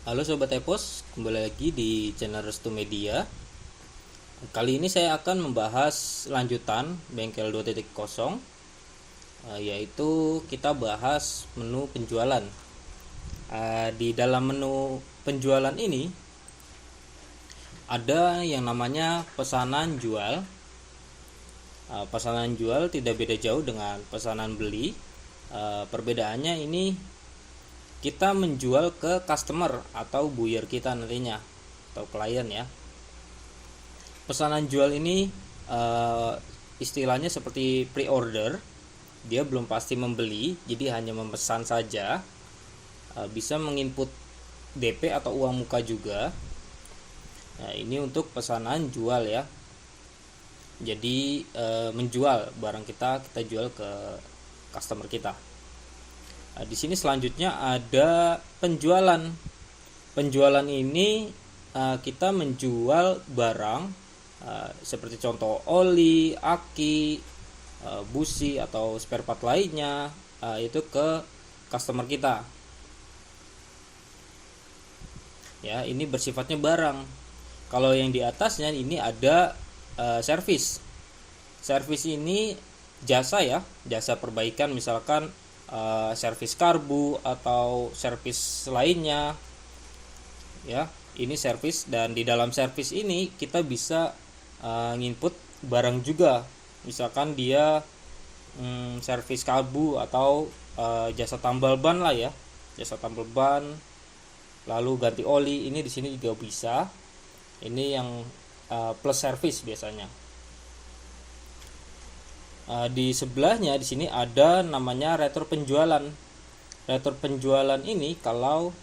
Halo Sobat Epos, kembali lagi di channel Restu Media. Kali ini saya akan membahas lanjutan Bengkel 2.0, yaitu kita bahas menu penjualan. Di dalam menu penjualan ini ada yang namanya pesanan jual. Pesanan jual tidak beda jauh dengan pesanan beli. Perbedaannya ini kita menjual ke customer atau buyer kita nantinya atau klien ya. Pesanan jual ini istilahnya seperti pre-order. Dia belum pasti membeli, jadi hanya memesan saja. Bisa menginput DP atau uang muka juga. Nah, ini untuk pesanan jual ya. Jadi menjual barang kita jual ke customer kita. Nah, di sini selanjutnya ada penjualan. Penjualan ini kita menjual barang seperti contoh oli, aki, busi atau spare part lainnya itu ke customer kita. Ya, ini bersifatnya barang. Kalau yang di atasnya ini ada servis. Servis ini jasa ya, jasa perbaikan misalkan servis karbu atau servis lainnya ya. Ini servis, dan di dalam servis ini kita bisa nginput barang juga, misalkan dia servis karbu atau jasa tambal ban lah ya, jasa tambal ban, lalu ganti oli, ini di sini juga bisa. Ini yang plus servis biasanya. Di sebelahnya di sini ada namanya retur penjualan. Retur penjualan ini kalau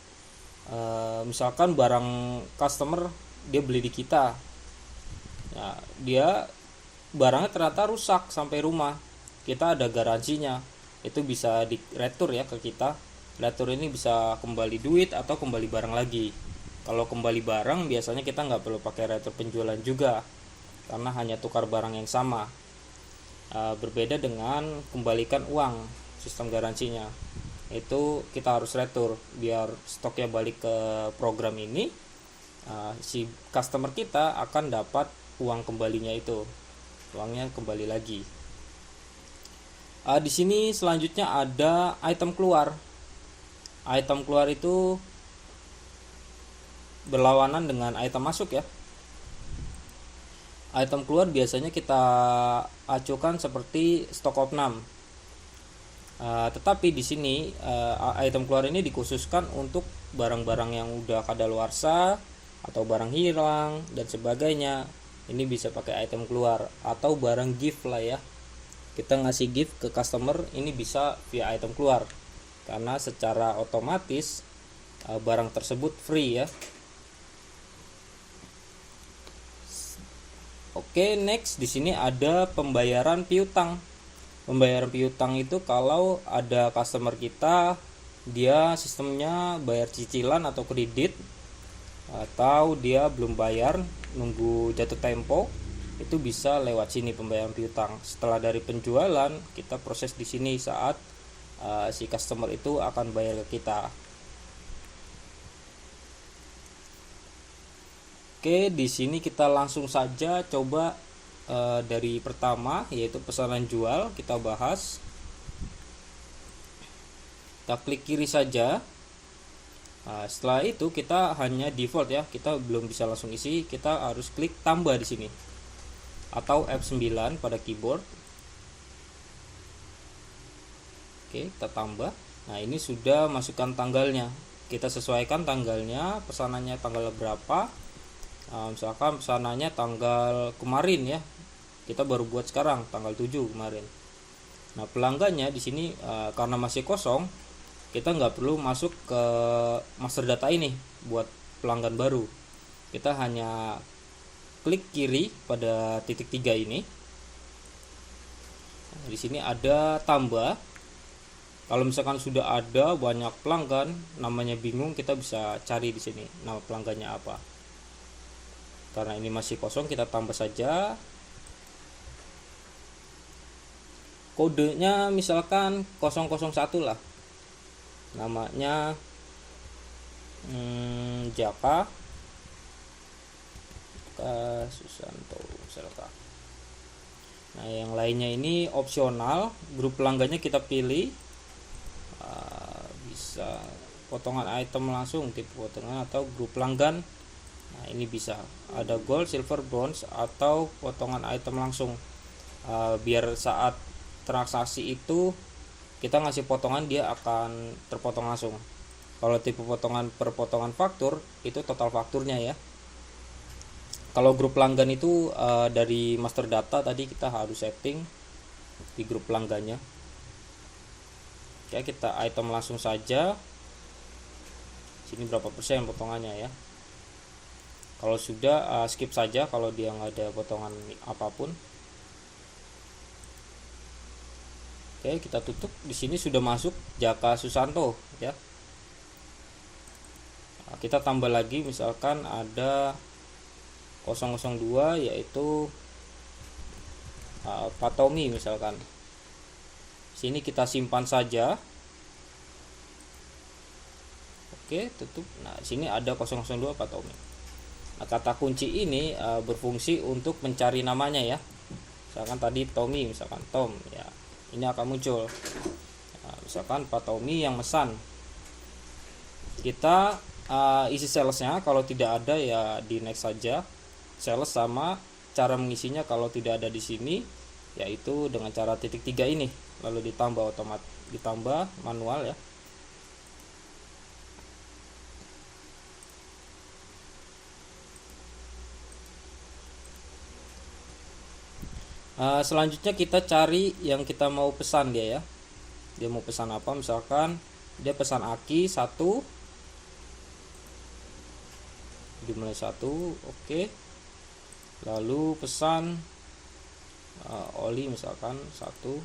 misalkan barang customer dia beli di kita, ya, dia barangnya ternyata rusak sampai rumah, kita ada garansinya, itu bisa di retur ya ke kita. Retur ini bisa kembali duit atau kembali barang lagi. Kalau kembali barang biasanya kita nggak perlu pakai retur penjualan juga, karena hanya tukar barang yang sama. Berbeda dengan kembalikan uang, sistem garansinya itu kita harus retur biar stoknya balik ke program ini. Si customer kita akan dapat uang kembalinya, itu uangnya kembali lagi. Di sini selanjutnya ada item keluar. Item keluar itu berlawanan dengan item masuk ya. Item keluar biasanya kita acukan seperti stok opnam. Tetapi di sini item keluar ini dikhususkan untuk barang-barang yang udah kadaluarsa atau barang hilang dan sebagainya. Ini bisa pakai item keluar, atau barang gift lah ya. Kita ngasih gift ke customer, ini bisa via item keluar, karena secara otomatis barang tersebut free ya. Oke, next di sini ada pembayaran piutang. Pembayaran piutang itu kalau ada customer kita, dia sistemnya bayar cicilan atau kredit, atau dia belum bayar, nunggu jatuh tempo, itu bisa lewat sini pembayaran piutang. Setelah dari penjualan, kita proses di sini saat si customer itu akan bayar ke kita. Oke, di sini kita langsung saja coba dari pertama, yaitu pesanan jual, kita bahas. Kita klik kiri saja. Setelah itu kita hanya default ya, kita belum bisa langsung isi, kita harus klik tambah di sini atau F9 pada keyboard. Oke, kita tambah. Nah, ini sudah masukkan tanggalnya. Kita sesuaikan tanggalnya, pesanannya tanggal berapa. Misalkan pesanannya tanggal kemarin ya, kita baru buat sekarang tanggal 7 kemarin. Nah, pelanggannya di sini karena masih kosong, kita nggak perlu masuk ke master data ini buat pelanggan baru. Kita hanya klik kiri pada titik 3 ini. Nah, di sini ada tambah. Kalau misalkan sudah ada banyak pelanggan, namanya bingung, kita bisa cari di sini nama pelanggannya apa. Karena ini masih kosong, kita tambah saja. Kodenya misalkan 001 lah. Namanya Jaka Susanto misalkan. Nah, yang lainnya ini opsional, grup pelanggannya kita pilih. Bisa potongan item langsung, tipe potongan atau grup pelanggan. Nah, ini bisa ada gold, silver, bronze atau potongan item langsung. Biar saat transaksi itu kita ngasih potongan, dia akan terpotong langsung. Kalau tipe potongan per potongan faktur itu total fakturnya ya. Kalau grup pelanggan itu dari master data tadi kita harus setting di grup pelanggannya. Oke, kita item langsung saja. Sini berapa persen potongannya ya. Kalau sudah skip saja kalau dia nggak ada potongan apapun. Oke, kita tutup. Di sini sudah masuk Jaka Susanto ya. Nah, kita tambah lagi misalkan ada 002 yaitu Pak Tommy misalkan. Sini kita simpan saja. Oke, tutup. Nah, sini ada 002 Pak Tommy. Nah, kata kunci ini berfungsi untuk mencari namanya ya. Misalkan tadi Tommy, misalkan Tom ya. Ini akan muncul. Nah, misalkan Pak Tommy yang mesan. Kita isi salesnya, kalau tidak ada ya di next saja. Sales sama cara mengisinya kalau tidak ada di sini yaitu dengan cara titik 3 ini, lalu ditambah ditambah manual ya. Selanjutnya kita cari yang kita mau pesan dia ya. Dia mau pesan apa, misalkan dia pesan aki 1 jumlah 1, oke. Lalu pesan oli misalkan 1.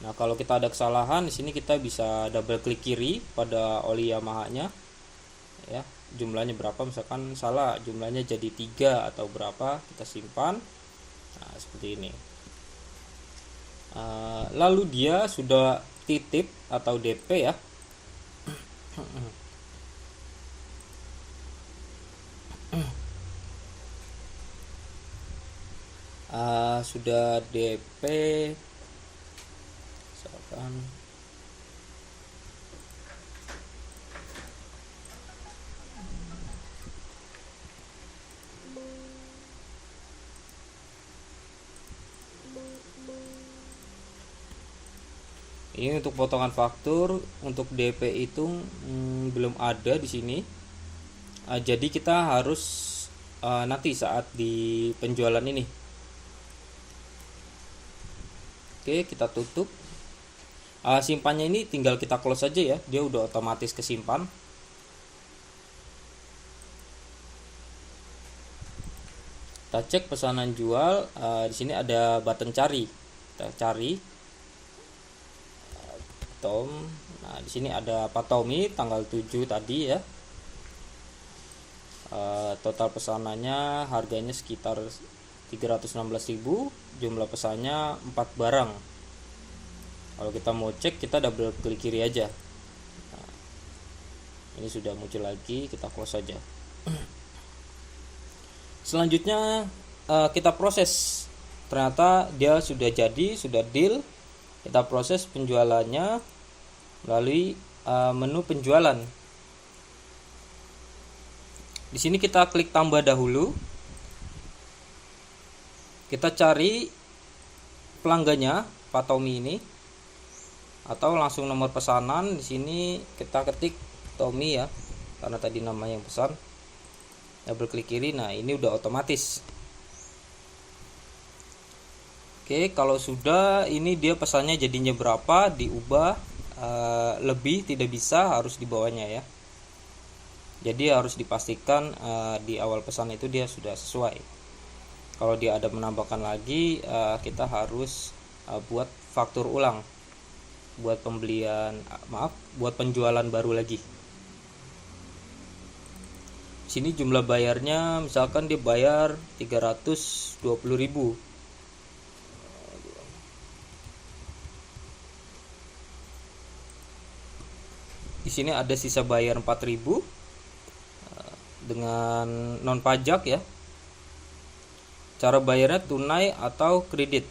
Nah, kalau kita ada kesalahan di sini kita bisa double klik kiri pada oli Yamaha-nya ya, jumlahnya berapa, misalkan salah jumlahnya jadi 3 atau berapa, kita simpan. Nah, seperti ini. Lalu dia sudah titip atau DP ya. Sudah DP misalkan ini untuk potongan faktur. Untuk DP itu belum ada di sini. Jadi kita harus nanti saat di penjualan ini. Oke, kita tutup. Simpannya ini tinggal kita close saja ya, dia udah otomatis kesimpan. Kita cek pesanan jual. Di sini ada button cari. Kita cari Tom. Nah, di sini ada Pak Tommy tanggal 7 tadi ya. Total pesanannya harganya sekitar 316.000, jumlah pesannya 4 barang. Kalau kita mau cek kita double klik kiri aja. Nah, ini sudah muncul lagi, kita close saja. Selanjutnya kita proses. Ternyata dia sudah jadi, sudah deal. Kita proses penjualannya melalui menu penjualan. Di sini kita klik tambah dahulu. Kita cari pelanggannya Pak Tommy ini, atau langsung nomor pesanan. Di sini kita ketik Tommy ya, karena tadi namanya yang pesan. Double klik kiri. Nah, ini udah otomatis. Oke, kalau sudah ini dia pesannya jadinya berapa, diubah. Lebih tidak bisa, harus di bawahnya ya. Jadi harus dipastikan di awal pesan itu dia sudah sesuai. Kalau dia ada menambahkan lagi, kita harus buat faktur ulang, buat buat penjualan baru lagi. Sini jumlah bayarnya misalkan dia bayar 320.000. Di sini ada sisa bayar 4.000 dengan non pajak ya. Cara bayarnya tunai atau kredit.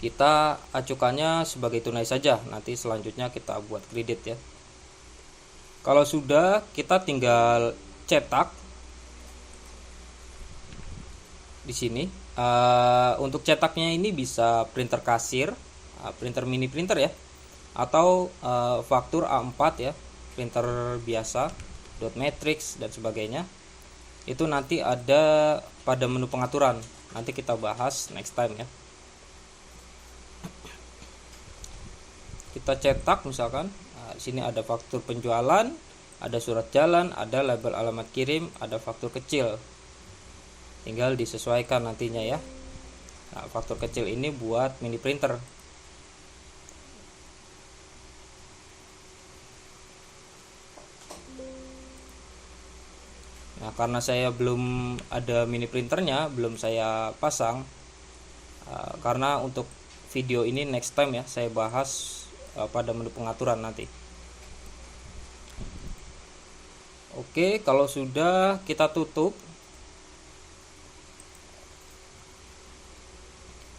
Kita acukannya sebagai tunai saja, nanti selanjutnya kita buat kredit ya. Kalau sudah, kita tinggal cetak di sini. Untuk cetaknya ini bisa printer kasir, printer mini printer ya, atau faktur A4 ya, printer biasa, dot matrix dan sebagainya. Itu nanti ada pada menu pengaturan, nanti kita bahas next time ya. Kita cetak misalkan, di sini ada faktur penjualan, ada surat jalan, ada label alamat kirim, ada faktur kecil. Tinggal disesuaikan nantinya ya. Nah, faktur kecil ini buat mini printer. Nah, karena saya belum ada mini printernya, belum saya pasang. Karena untuk video ini next time ya, saya bahas pada menu pengaturan nanti. Oke, kalau sudah kita tutup.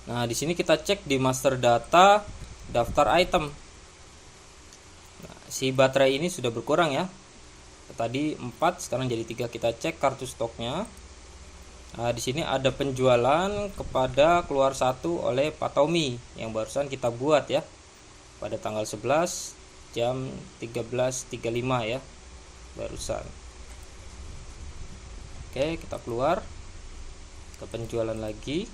Nah, di sini kita cek di master data daftar item. Nah, si baterai ini sudah berkurang ya. Tadi 4, sekarang jadi 3. Kita cek kartu stoknya. Nah, di sini ada penjualan kepada keluar 1 oleh Pak Tommy yang barusan kita buat ya. Pada tanggal 11 jam 13.35 ya, barusan. Oke, kita keluar ke penjualan lagi.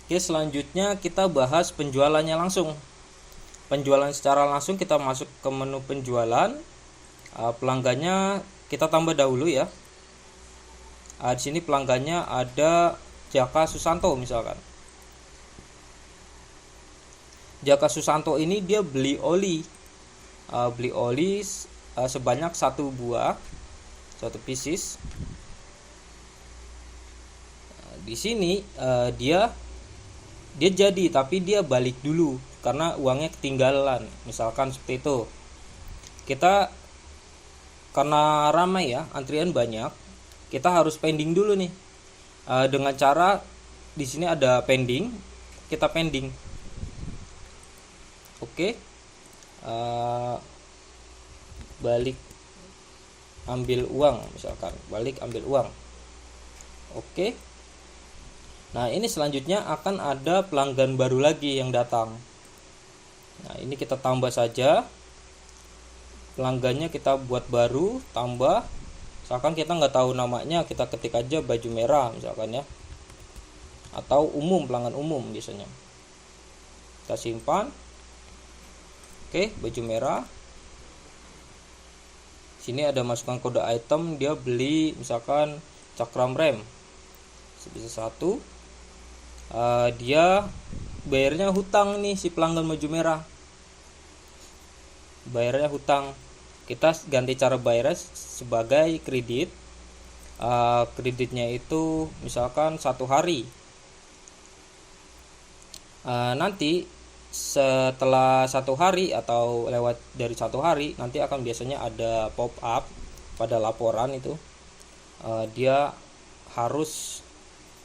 Oke, selanjutnya kita bahas penjualannya langsung. Penjualan secara langsung, kita masuk ke menu penjualan. Pelanggannya kita tambah dahulu ya. Di sini pelanggannya ada Jaka Susanto misalkan. Jaka Susanto ini dia beli oli, sebanyak 1 buah, 1 pieces. Di sini dia jadi, tapi dia balik dulu karena uangnya ketinggalan, misalkan seperti itu. Kita karena ramai ya, antrian banyak, kita harus pending dulu nih. Dengan cara di sini ada pending, kita pending. Oke, balik ambil uang misalkan, balik ambil uang. Oke. Nah, ini selanjutnya akan ada pelanggan baru lagi yang datang. Nah, ini kita tambah saja. Pelanggannya kita buat baru, tambah. Misalkan kita nggak tahu namanya, kita ketik aja baju merah misalkan ya. Atau umum, pelanggan umum biasanya. Kita simpan. Oke, baju merah. Sini ada masukkan kode item, dia beli misalkan cakram rem. Bisa 1. Dia bayarnya hutang nih, si pelanggan baju merah. Bayarnya hutang. Kita ganti cara bayarnya sebagai kredit. Kreditnya itu misalkan 1 hari. Nanti setelah 1 hari atau lewat dari 1 hari, nanti akan biasanya ada pop up pada laporan itu. Dia harus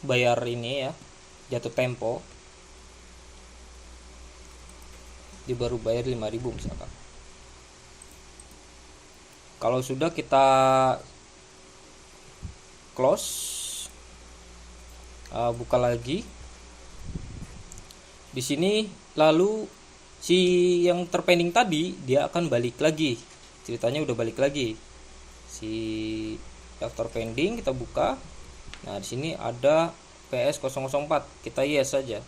bayar ini ya, jatuh tempo. Dia baru bayar 5.000 misalkan. Kalau sudah, kita close, buka lagi. Di sini lalu si yang terpending tadi dia akan balik lagi. Ceritanya udah balik lagi. Si daftar pending kita buka. Nah, di sini ada PS004. Kita yes saja.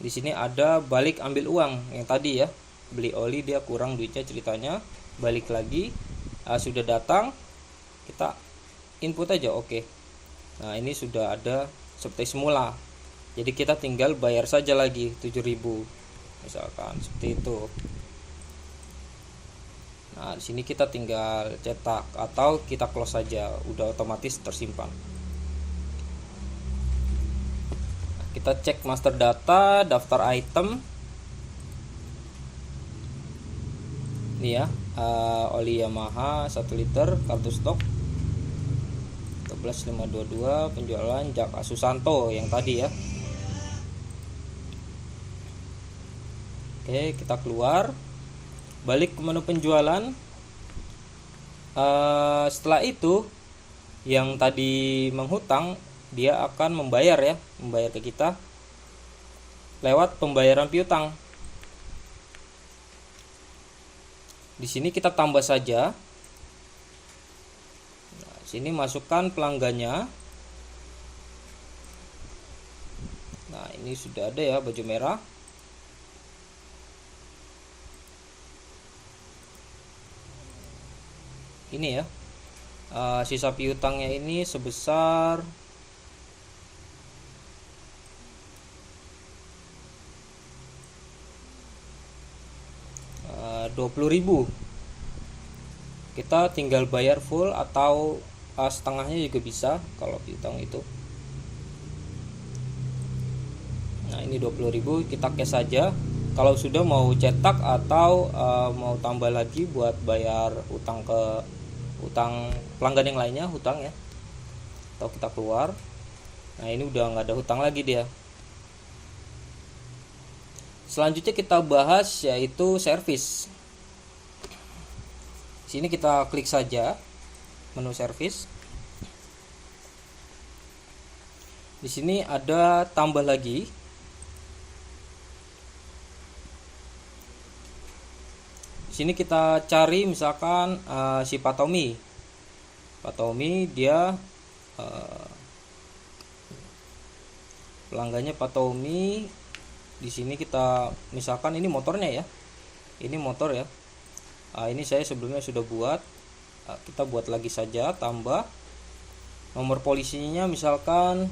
Di sini ada balik ambil uang yang tadi ya. Beli oli dia kurang duitnya ceritanya, balik lagi. Sudah datang, kita input aja oke. Nah, ini sudah ada seperti semula. Jadi kita tinggal bayar saja lagi 7.000 misalkan seperti itu. Nah, di sini kita tinggal cetak atau kita close saja, udah otomatis tersimpan. Kita cek master data, daftar item. Ini ya, oli Yamaha 1 liter, kartu stok 11522, penjualan Jak Asusanto yang tadi ya. Oke, kita keluar, balik ke menu penjualan. Setelah itu yang tadi menghutang, dia akan membayar ya, membayar ke kita lewat pembayaran piutang. Di sini kita tambah saja. Nah, sini masukkan pelanggannya. Nah, ini sudah ada ya, baju merah. Ini ya, sisa piutangnya ini sebesar 20.000. Kita tinggal bayar full atau setengahnya juga bisa kalau piutang itu. Nah, ini 20.000 kita cash saja. Kalau sudah mau cetak atau mau tambah lagi buat bayar utang pelanggan yang lainnya, hutang ya, atau kita keluar. Nah, ini udah nggak ada hutang lagi dia. Selanjutnya kita bahas yaitu servis. Sini kita klik saja menu servis. Di sini ada tambah lagi. Di sini kita cari misalkan si Pak Tommy. Pak Tommy dia pelanggannya Pak Tommy. Di sini kita misalkan ini motornya ya. Ini motor ya. Ini saya sebelumnya sudah buat. Kita buat lagi saja, tambah nomor polisinya misalkan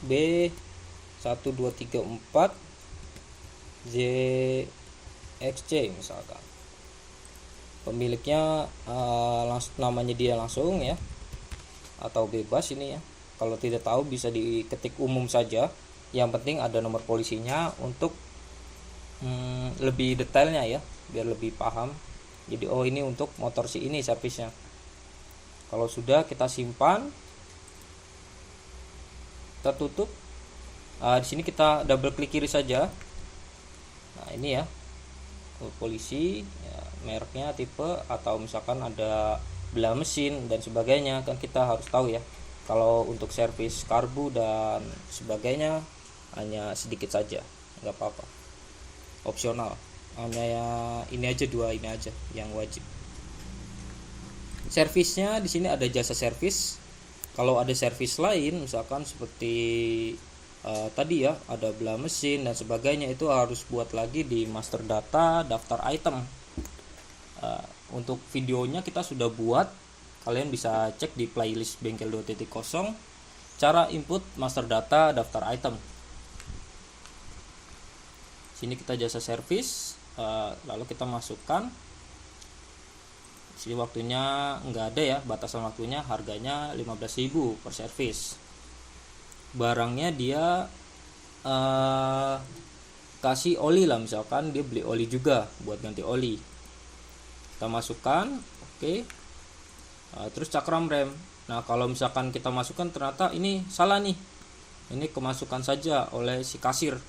B1234 ZXC misalkan. Pemiliknya namanya dia langsung ya, atau bebas ini ya. Kalau tidak tahu bisa diketik umum saja. Yang penting ada nomor polisinya untuk lebih detailnya ya, biar lebih paham. Jadi ini untuk motor si ini servisnya. Kalau sudah kita simpan, kita tutup. Di sini kita double klik kiri saja. Nah, ini ya, polisi ya, mereknya, tipe, atau misalkan ada belah mesin dan sebagainya, kan kita harus tahu ya. Kalau untuk servis karbu dan sebagainya hanya sedikit saja, nggak apa-apa, opsional. Hanya ya, ini aja, dua ini aja yang wajib. Servisnya di sini ada jasa servis. Kalau ada servis lain misalkan seperti tadi ya, ada belah mesin dan sebagainya, itu harus buat lagi di master data, daftar item. Untuk videonya kita sudah buat, kalian bisa cek di playlist Bengkel 2.0 cara input master data, daftar item. Sini kita jasa servis, lalu kita masukkan. Sini waktunya nggak ada ya, batasan waktunya, harganya 15.000 per servis. Barangnya dia kasih oli lah, misalkan dia beli oli juga buat ganti oli. Kita masukkan, oke. Terus cakram rem. Nah, kalau misalkan kita masukkan ternyata ini salah nih, ini kemasukan saja oleh si kasir.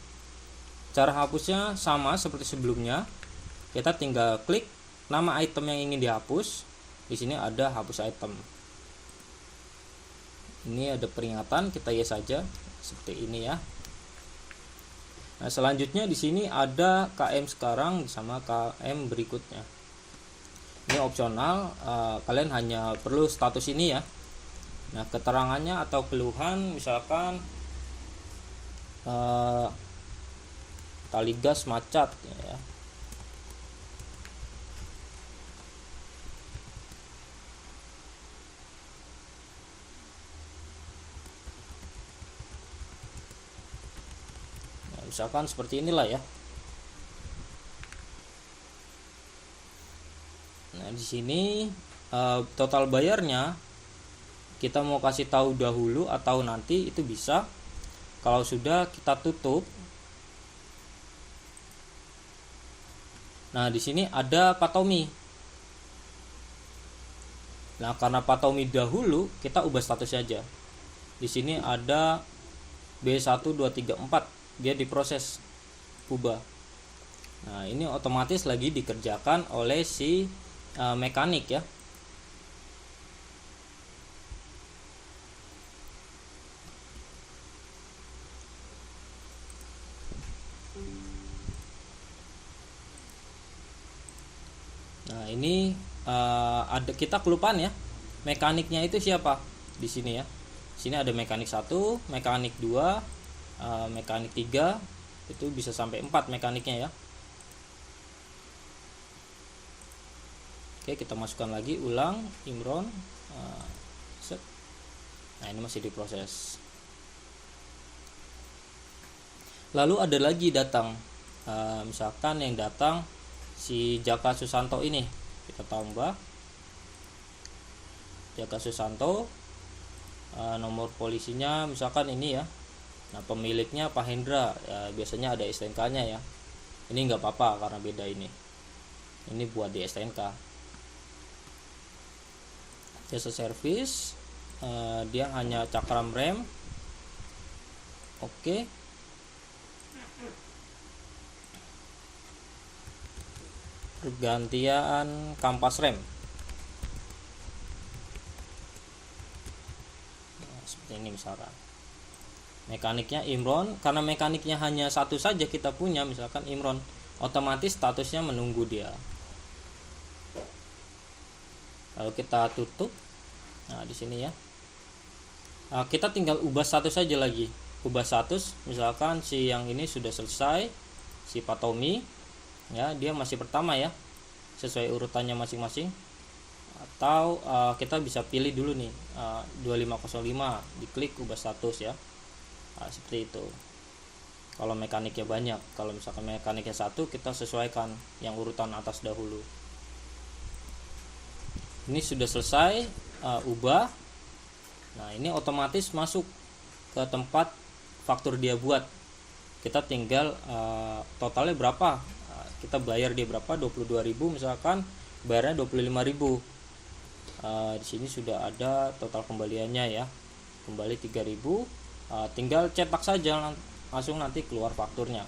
Cara hapusnya sama seperti sebelumnya. Kita tinggal klik nama item yang ingin dihapus. Di sini ada hapus item. Ini ada peringatan, kita yes saja seperti ini ya. Nah, selanjutnya di sini ada KM sekarang sama KM berikutnya. Ini opsional, kalian hanya perlu status ini ya. Nah, keterangannya atau keluhan misalkan tali gas macet ya. Nah, misalkan seperti inilah ya. Nah, di sini total bayarnya kita mau kasih tahu dahulu atau nanti itu bisa. Kalau sudah, kita tutup. Nah, di sini ada Patomi. Nah, karena Patomi dahulu, kita ubah status saja. Di sini ada B1234, dia diproses, ubah. Nah, ini otomatis lagi dikerjakan oleh si mekanik ya. Nah, ini ada, kita kelupaan ya. Mekaniknya itu siapa? Di sini ya. Sini ada mekanik 1, mekanik 2, mekanik 3, itu bisa sampai 4 mekaniknya ya. Oke, kita masukkan lagi, ulang, Imron. Nah, ini masih diproses. Lalu ada lagi datang, misalkan yang datang si Jaka Susanto ini, kita tambah Jaka Susanto, nomor polisinya misalkan ini ya. Nah, pemiliknya Pak Hendra ya, biasanya ada STNK-nya ya. Ini nggak apa-apa karena beda ini buat di STNK. Jasa servis, dia hanya cakram rem. Oke. Pergantian kampas rem. Nah, seperti ini misalkan. Mekaniknya Imron, karena mekaniknya hanya satu saja kita punya, misalkan Imron, otomatis statusnya menunggu dia. Lalu kita tutup. Nah, di sini ya. Kita tinggal ubah status saja lagi. Ubah status, misalkan si yang ini sudah selesai, si Patomi ya, dia masih pertama ya, sesuai urutannya masing-masing. Atau kita bisa pilih dulu nih 2505, diklik ubah status ya. Nah, seperti itu. Kalau mekaniknya banyak, kalau misalkan mekaniknya satu, kita sesuaikan yang urutan atas dahulu. Ini sudah selesai, ubah. Nah, ini otomatis masuk ke tempat faktur dia buat. Kita tinggal totalnya berapa, kita bayar dia berapa, 22.000 misalkan, bayarnya 25.000. Di sini sudah ada total kembaliannya ya, kembali 3.000. Tinggal cetak saja, langsung nanti keluar fakturnya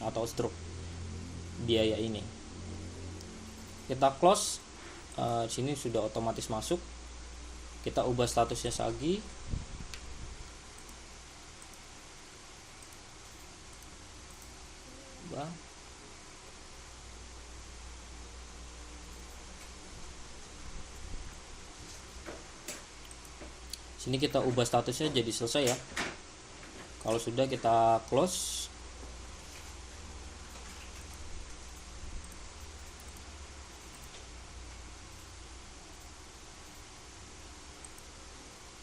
atau struk biaya ini. Kita close. Di sini sudah otomatis masuk. Kita ubah statusnya lagi. Ubah. Sini kita ubah statusnya jadi selesai ya. Kalau sudah, kita close.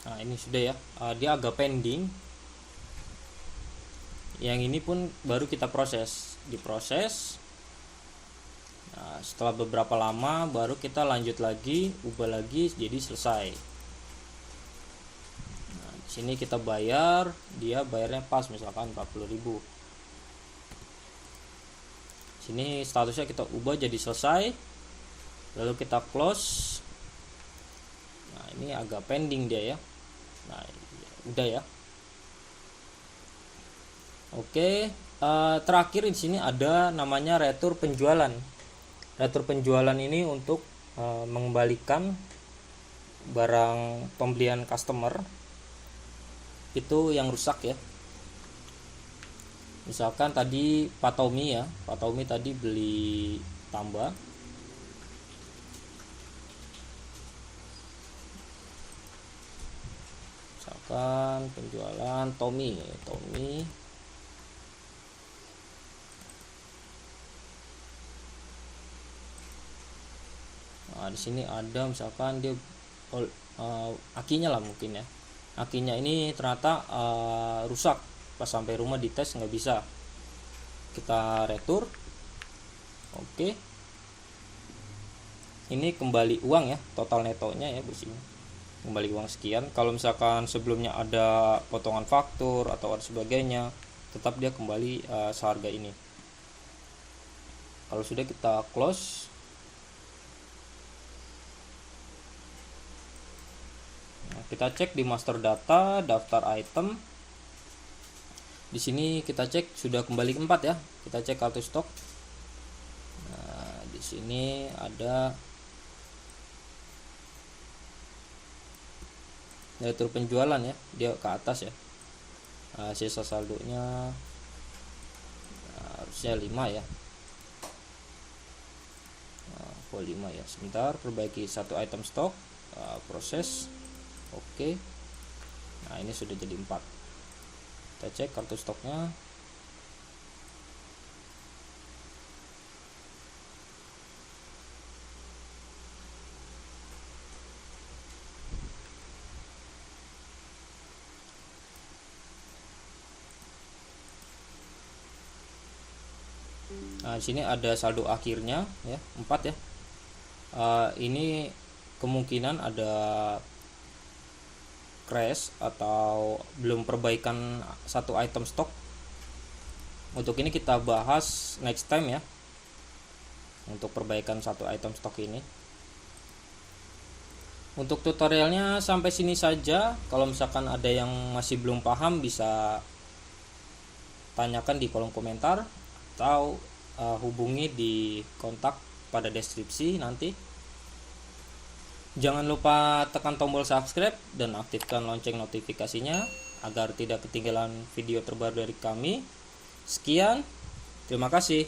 Nah, ini sudah ya. Dia agak pending. Yang ini pun baru kita proses, diproses. Nah, setelah beberapa lama baru kita lanjut lagi, ubah lagi jadi selesai. Nah, di sini kita bayar, dia bayarnya pas misalkan 40.000. Sini statusnya kita ubah jadi selesai. Lalu kita close. Nah, ini agak pending dia ya. Nah, udah ya. Oke, terakhir di sini ada namanya retur penjualan. Retur penjualan ini untuk mengembalikan barang pembelian customer itu yang rusak ya. Misalkan tadi Patomi ya, Patomi tadi beli tambah. Misalkan penjualan Tommy. Nah, di sini ada misalkan dia akinya lah mungkin ya. Akinya ini ternyata rusak, pas sampai rumah dites nggak bisa. Kita retur. Oke. Ini kembali uang ya, total netonya ya di sini. kembali uang sekian. Kalau misalkan sebelumnya ada potongan faktur atau ada sebagainya, tetap dia kembali seharga ini. Kalau sudah, kita close. Nah, kita cek di master data, daftar item. Di sini kita cek sudah kembali 4 ya. Kita cek kartu stok. Nah, di sini ada retur penjualan ya, dia ke atas ya. Nah, sisa saldonya harusnya 5 ya. Nah, 5 ya. Sebentar, perbaiki satu item stok, proses. Oke. Nah, ini sudah jadi 4. Kita cek kartu stoknya. Nah, di sini ada saldo akhirnya ya, 4 ya. Ini kemungkinan ada crash atau belum perbaikan satu item stok. Untuk ini kita bahas next time ya, untuk perbaikan satu item stok ini. Untuk tutorialnya sampai sini saja. Kalau misalkan ada yang masih belum paham, bisa tanyakan di kolom komentar atau hubungi di kontak pada deskripsi nanti. Jangan lupa tekan tombol subscribe dan aktifkan lonceng notifikasinya agar tidak ketinggalan video terbaru dari kami. Sekian, terima kasih.